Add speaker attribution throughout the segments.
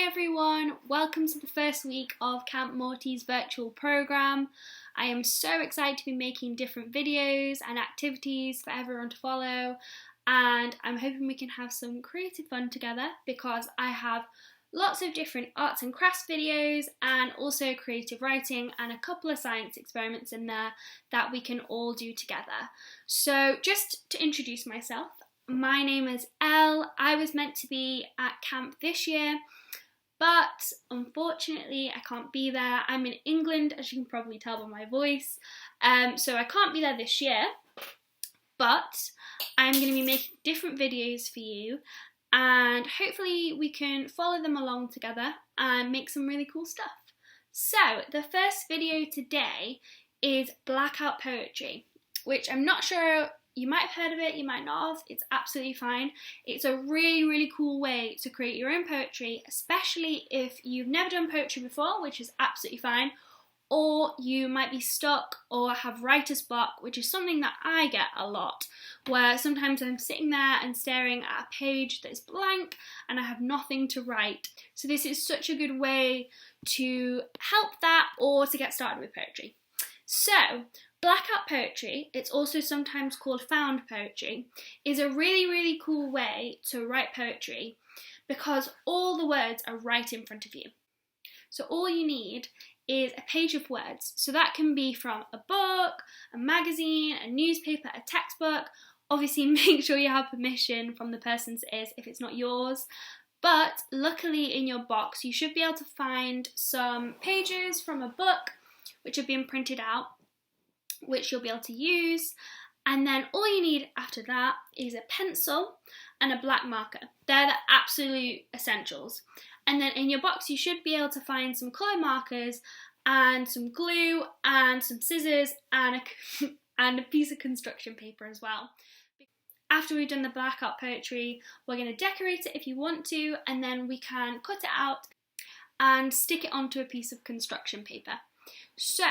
Speaker 1: everyone, welcome to the first week of Camp Morty's virtual programme. I am so excited to be making different videos and activities for everyone to follow, and I'm hoping we can have some creative fun together because I have lots of different arts and crafts videos and also creative writing and a couple of science experiments in there that we can all do together. So just to introduce myself, my name is Elle. I was meant to be at camp this year, but unfortunately I can't be there. I'm in England, as you can probably tell by my voice, so I can't be there this year, but I'm going to be making different videos for you and hopefully we can follow them along together and make some really cool stuff. So the first video today is Blackout poetry, which I'm not sure, you might have heard of it, you might not have, it's absolutely fine. It's a really cool way to create your own poetry, especially if you've never done poetry before, which is absolutely fine, or you might be stuck or have writer's block, which is something that I get a lot, where sometimes I'm sitting there and staring at a page that is blank and I have nothing to write. So this is such a good way to help that or to get started with poetry. So, Blackout poetry, it's also sometimes called found poetry, is a really cool way to write poetry because all the words are right in front of you. So all you need is a page of words. So that can be from a book, a magazine, a newspaper, a textbook. Obviously make sure you have permission from the person's ears if it's not yours. But luckily in your box you should be able to find some pages from a book which have been printed out, which you'll be able to use, and then all you need after that is a pencil and a black marker. They're the absolute essentials. And then in your box you should be able to find some colour markers and some glue and some scissors and a piece of construction paper as well. After we've done the blackout poetry, we're going to decorate it if you want to, and then we can cut it out and stick it onto a piece of construction paper. So,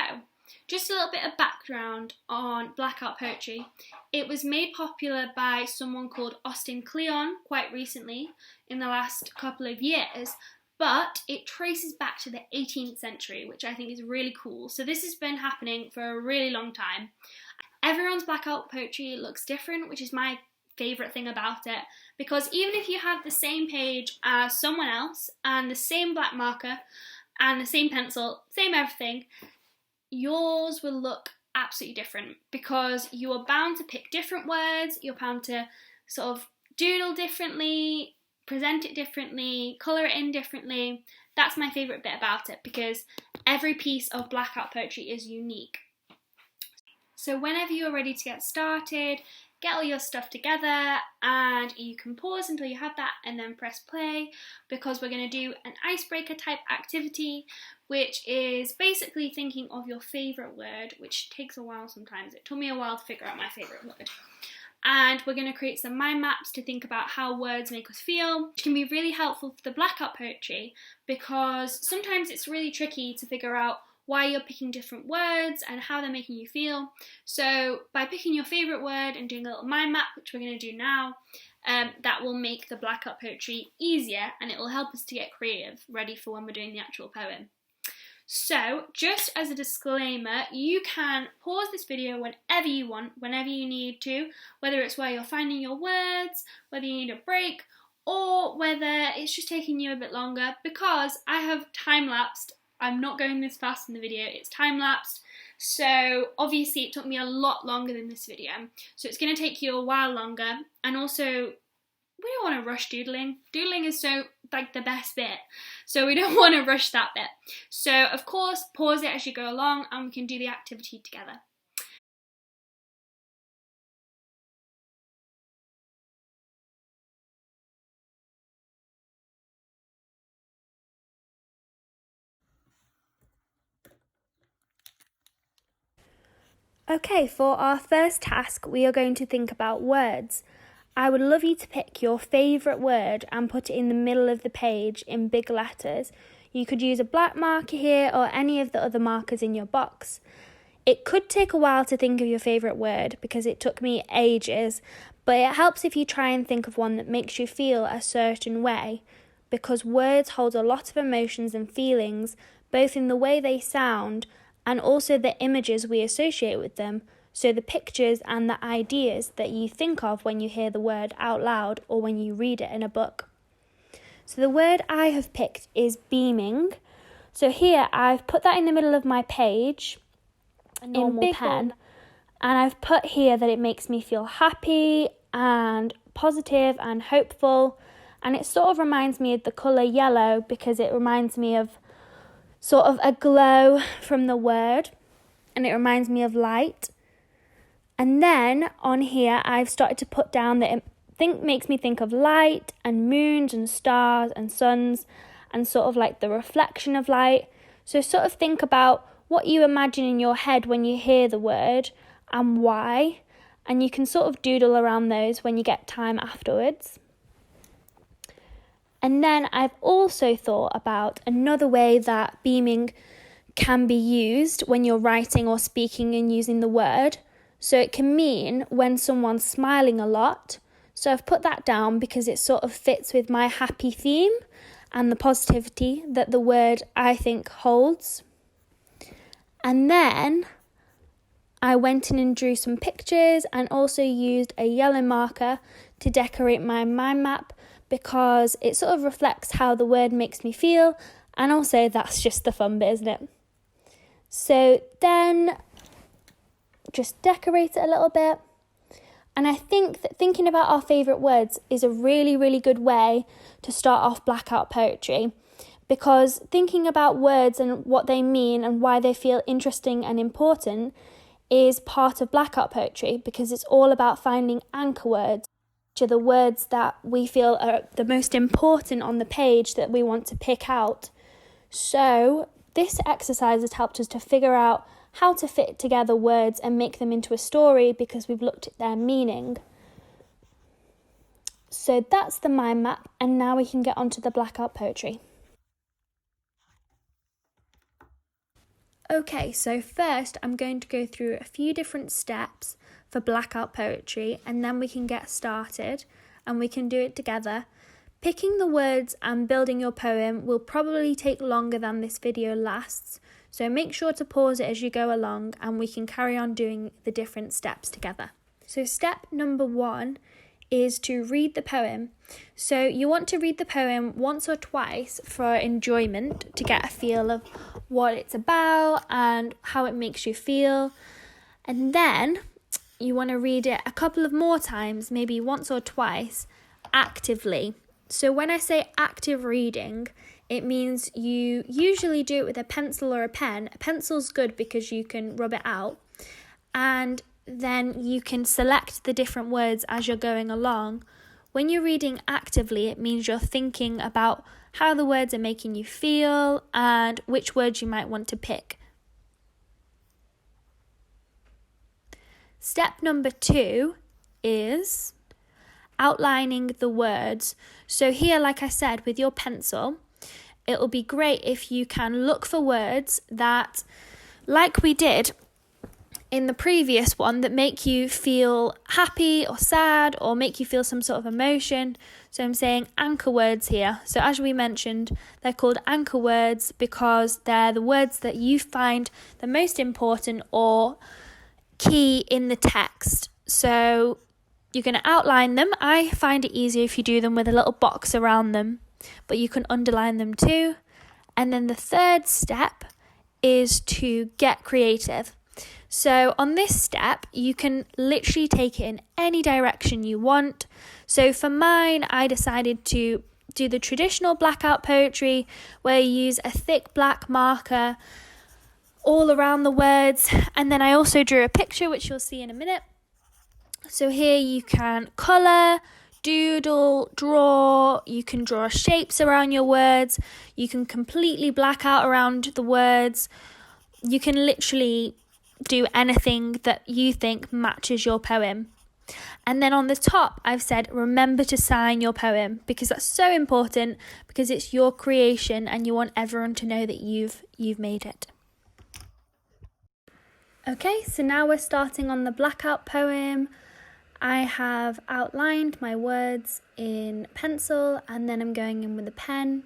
Speaker 1: just a little bit of background on blackout poetry. It was made popular by someone called Austin Kleon quite recently, in the last couple of years, but it traces back to the 18th century, which I think is really cool. So this has been happening for a really long time. Everyone's blackout poetry looks different, which is my favourite thing about it, because even if you have the same page as someone else and the same black marker and the same pencil, same everything, yours will look absolutely different because you are bound to pick different words, you're bound to sort of doodle differently, present it differently, colour it in differently. That's my favourite bit about it because every piece of blackout poetry is unique. So whenever you're ready to get started, get all your stuff together and you can pause until you have that and then press play because we're going to do an icebreaker type activity, which is basically thinking of your favourite word, which takes a while sometimes. It took me a while to figure out my favourite word. And we're going to create some mind maps to think about how words make us feel, which can be really helpful for the blackout poetry because sometimes it's really tricky to figure out why you're picking different words and how they're making you feel. So by picking your favourite word and doing a little mind map, which we're going to do now, that will make the blackout poetry easier and it will help us to get creative, ready for when we're doing the actual poem. So just as a disclaimer, you can pause this video whenever you want, whenever you need to, whether it's while you're finding your words, whether you need a break, or whether it's just taking you a bit longer, because I have time-lapsed. I'm not going this fast in the video, it's time-lapsed, so obviously it took me a lot longer than this video, so it's going to take you a while longer, and also we don't want to rush doodling. Doodling is so, like, the best bit, so we don't want to rush that bit. So of course, pause it as you go along and we can do the activity together.
Speaker 2: Okay, for our first task, we are going to think about words. I would love you to pick your favourite word and put it in the middle of the page in big letters. You could use a black marker here or any of the other markers in your box. It could take a while to think of your favourite word because it took me ages, but it helps if you try and think of one that makes you feel a certain way. because words hold a lot of emotions and feelings, both in the way they sound and also the images we associate with them, so the pictures and the ideas that you think of when you hear the word out loud or when you read it in a book. So the word I have picked is beaming. So here I've put that in the middle of my page in big pen, and I've put here that it makes me feel happy and positive and hopeful, and it sort of reminds me of the colour yellow because it reminds me of sort of a glow from the word, and it reminds me of light. And then on here I've started to put down that it makes me think of light and moons and stars and suns and sort of like the reflection of light. So sort of think about what you imagine in your head when you hear the word and why, and you can sort of doodle around those when you get time afterwards. And then I've also thought about another way that beaming can be used when you're writing or speaking and using the word. So it can mean when someone's smiling a lot. So I've put that down because it sort of fits with my happy theme and the positivity that the word I think holds. And then I went in and drew some pictures and also used a yellow marker to decorate my mind map because it sort of reflects how the word makes me feel, and also that's just the fun bit, isn't it? So then just decorate it a little bit. And I think that thinking about our favourite words is a really, really good way to start off Blackout poetry, because thinking about words and what they mean and why they feel interesting and important is part of Blackout poetry, because it's all about finding anchor words, which are the words that we feel are the most important on the page that we want to pick out. So this exercise has helped us to figure out how to fit together words and make them into a story because we've looked at their meaning. So that's the mind map, and now we can get on to the Blackout poetry. Okay, so first I'm going to go through a few different steps for Blackout poetry, and then we can get started and we can do it together. Picking the words and building your poem will probably take longer than this video lasts, so make sure to pause it as you go along and we can carry on doing the different steps together. So step number 1 is to read the poem. So you want to read the poem once or twice for enjoyment, to get a feel of what it's about and how it makes you feel. And then you want to read it a couple of more times, maybe once or twice, actively. So when I say active reading, it means you usually do it with a pencil or a pen. A pencil's good because you can rub it out, and then you can select the different words as you're going along. When you're reading actively, it means you're thinking about how the words are making you feel and which words you might want to pick. Step number 2 is outlining the words. So here, like I said, with your pencil, it will be great if you can look for words that, like we did in the previous one, that make you feel happy or sad or make you feel some sort of emotion. So I'm saying anchor words here. So as we mentioned, they're called anchor words because they're the words that you find the most important or key in the text. So you're going to outline them. I find it easier if you do them with a little box around them, but you can underline them too. And then the third step is to get creative. So on this step, you can literally take it in any direction you want. So for mine, I decided to do the traditional Blackout poetry where you use a thick black marker all around the words. And then I also drew a picture, which you'll see in a minute. So here you can colour, doodle, draw, you can draw shapes around your words, you can completely black out around the words, you can literally do anything that you think matches your poem. And then on the top, I've said, remember to sign your poem, because that's so important, because it's your creation and you want everyone to know that you've made it. Okay, so now we're starting on the Blackout poem. I have outlined my words in pencil and then I'm going in with a pen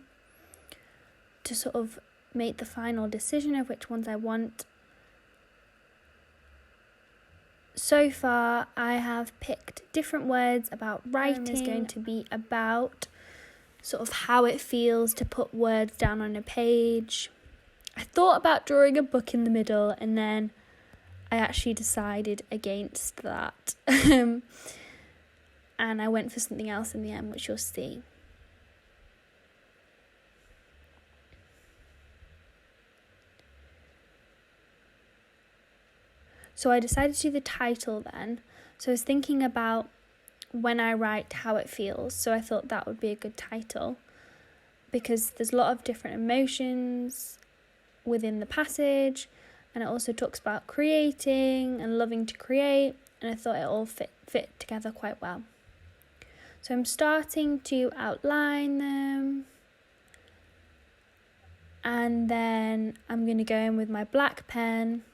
Speaker 2: to sort of make the final decision of which ones I want. So far, I have picked different words about writing. It's going to be about sort of how it feels to put words down on a page. I thought about drawing a book in the middle and then I actually decided against that. And I went for something else in the end, which you'll see. So I decided to do the title then. So I was thinking about when I write how it feels. So I thought that would be a good title because there's a lot of different emotions within the passage. And it also talks about creating and loving to create. And I thought it all fit together quite well. So I'm starting to outline them. And then I'm going to go in with my black pen.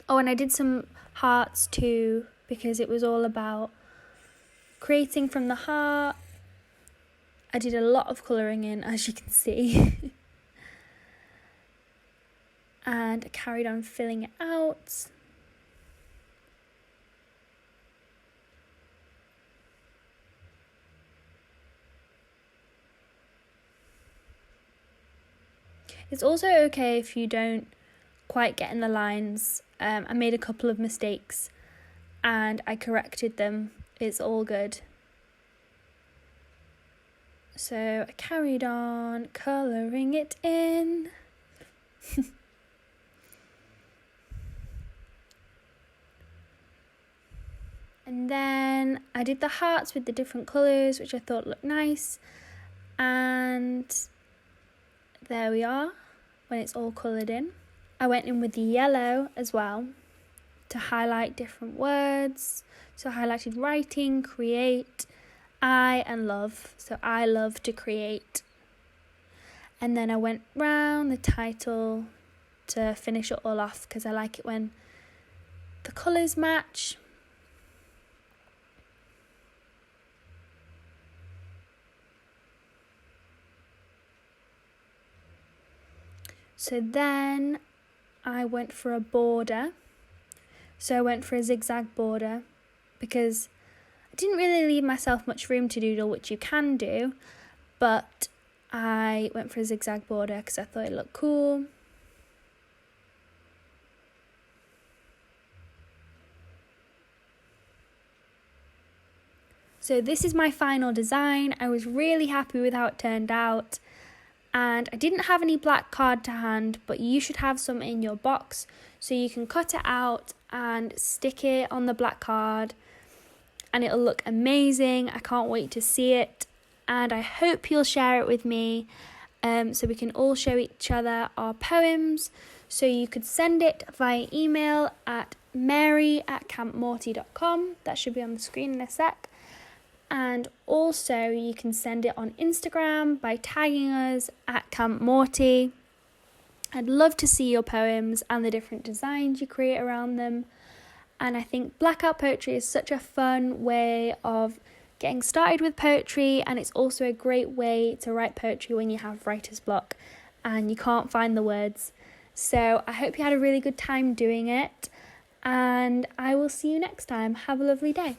Speaker 2: Oh, and I did some hearts too because it was all about creating from the heart. I did a lot of colouring in, as you can see. And I carried on filling it out. It's also okay if you don't quite get in the lines. I made a couple of mistakes and I corrected them. It's all good. So I carried on colouring it in. And then I did the hearts with the different colours, which I thought looked nice. And there we are, when it's all coloured in. I went in with the yellow as well to highlight different words. So I highlighted writing, create, I and love. So I love to create. And then I went round the title to finish it all off because I like it when the colours match. So then I went for a border. So I went for a zigzag border because I didn't really leave myself much room to doodle, which you can do, but I went for a zigzag border because I thought it looked cool. So this is my final design. I was really happy with how it turned out. And I didn't have any black card to hand, but you should have some in your box so you can cut it out and stick it on the black card and it'll look amazing. I can't wait to see it and I hope you'll share it with me so we can all show each other our poems. So you could send it via email at mary@campmorty.com. That should be on the screen in a sec. And also you can send it on Instagram by tagging us at Camp Morty. I'd love to see your poems and the different designs you create around them. And I think Blackout poetry is such a fun way of getting started with poetry, and it's also a great way to write poetry when you have writer's block and you can't find the words. So I hope you had a really good time doing it, and I will see you next time. Have a lovely day.